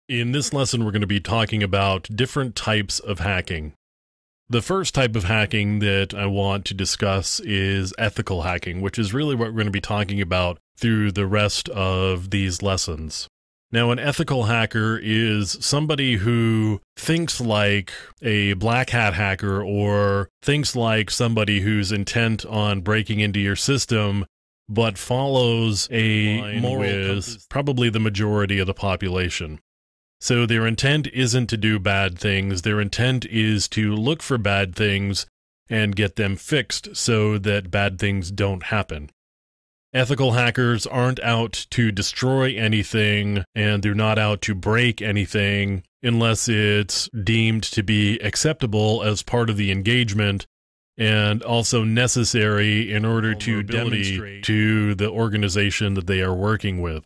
In this lesson, we're going to be talking about different types of hacking. The first type of hacking that I want to discuss is ethical hacking, which is really what we're going to be talking about through the rest of these lessons. Now, an ethical hacker is somebody who thinks like a black hat hacker or thinks like somebody who's intent on breaking into your system, but follows a moral with probably the majority of the population. So their intent isn't to do bad things, their intent is to look for bad things and get them fixed so that bad things don't happen. Ethical hackers aren't out to destroy anything, and they're not out to break anything unless it's deemed to be acceptable as part of the engagement and also necessary in order to demonstrate to the organization that they are working with.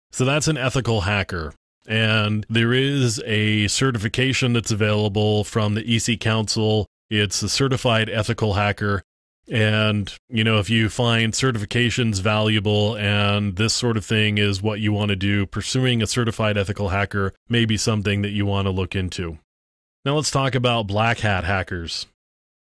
So that's an ethical hacker. And there is a certification that's available from the EC Council. It's a certified ethical hacker. And, if you find certifications valuable and this sort of thing is what you want to do, pursuing a certified ethical hacker may be something that you want to look into. Now let's talk about black hat hackers.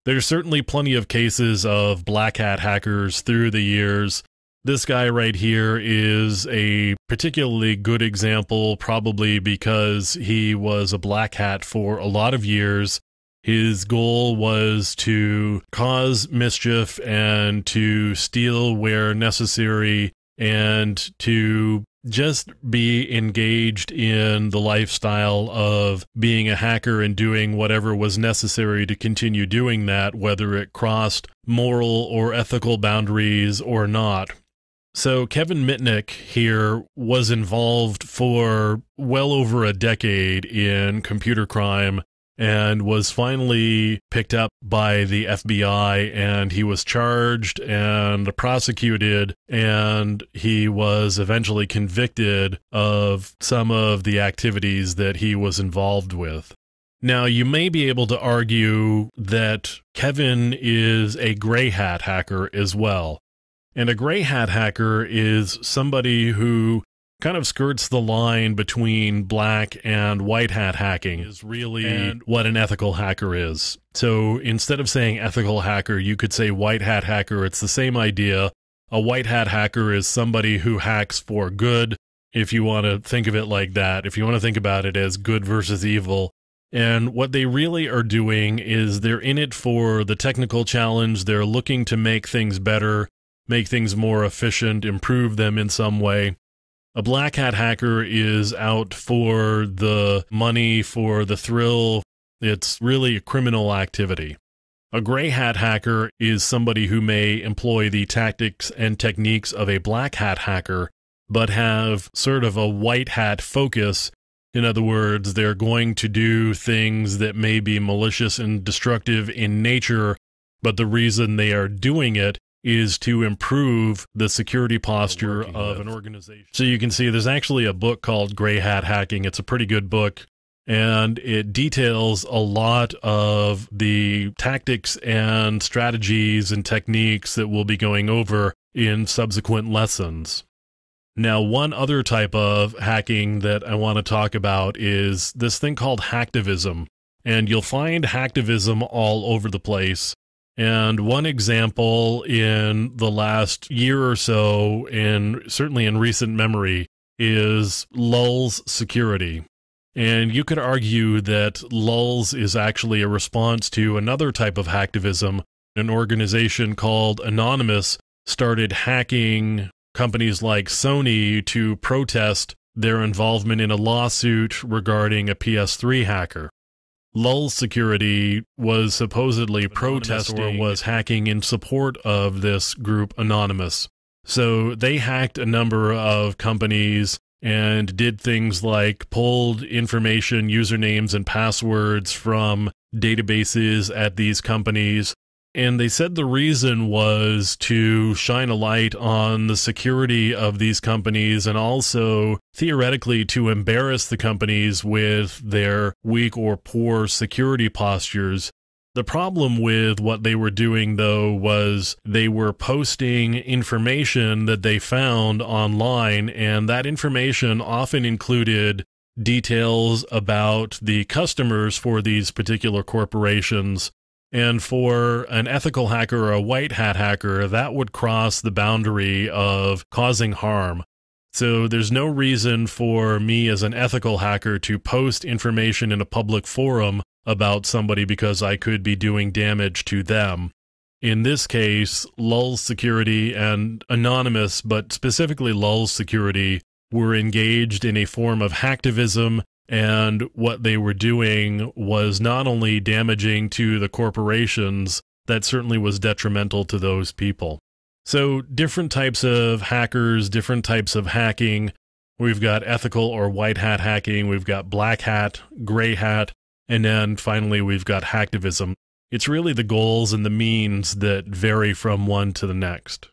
There's certainly plenty of cases of black hat hackers through the years. This guy right here is a particularly good example, probably because he was a black hat for a lot of years. His goal was to cause mischief and to steal where necessary and to just be engaged in the lifestyle of being a hacker and doing whatever was necessary to continue doing that, whether it crossed moral or ethical boundaries or not. So Kevin Mitnick here was involved for well over a decade in computer crime and was finally picked up by the FBI, and he was charged and prosecuted, and he was eventually convicted of some of the activities that he was involved with. Now, you may be able to argue that Kevin is a gray hat hacker as well. And a gray hat hacker is somebody who kind of skirts the line between black and white hat hacking is really what an ethical hacker is. So instead of saying ethical hacker, you could say white hat hacker. It's the same idea. A white hat hacker is somebody who hacks for good, if you want to think of it like that, if you want to think about it as good versus evil. And what they really are doing is they're in it for the technical challenge. They're looking to make things better, make things more efficient, improve them in some way. A black hat hacker is out for the money, for the thrill. It's really a criminal activity. A gray hat hacker is somebody who may employ the tactics and techniques of a black hat hacker, but have sort of a white hat focus. In other words, they're going to do things that may be malicious and destructive in nature, but the reason they are doing it is to improve the security posture of an organization. So you can see there's actually a book called Gray Hat Hacking. It's a pretty good book, and it details a lot of the tactics and strategies and techniques that we'll be going over in subsequent lessons. Now, one other type of hacking that I want to talk about is this thing called hacktivism, and you'll find hacktivism all over the place. And one example in the last year or so, certainly in recent memory, is Lulz Security. And you could argue that Lulz is actually a response to another type of hacktivism. An organization called Anonymous started hacking companies like Sony to protest their involvement in a lawsuit regarding a PS3 hacker. Lulz Security was supposedly protesting or was hacking in support of this group Anonymous. So they hacked a number of companies and did things like pulled information, usernames, and passwords from databases at these companies. And they said the reason was to shine a light on the security of these companies and also theoretically to embarrass the companies with their weak or poor security postures. The problem with what they were doing, though, was they were posting information that they found online, and that information often included details about the customers for these particular corporations. And for an ethical hacker or a white hat hacker, that would cross the boundary of causing harm. So there's no reason for me as an ethical hacker to post information in a public forum about somebody because I could be doing damage to them. In this case, Lulz Security and Anonymous, but specifically Lulz Security, were engaged in a form of hacktivism, and what they were doing was not only damaging to the corporations, that certainly was detrimental to those people. So different types of hackers, different types of hacking. We've got ethical or white hat hacking, we've got black hat, gray hat, and then finally we've got hacktivism. It's really the goals and the means that vary from one to the next.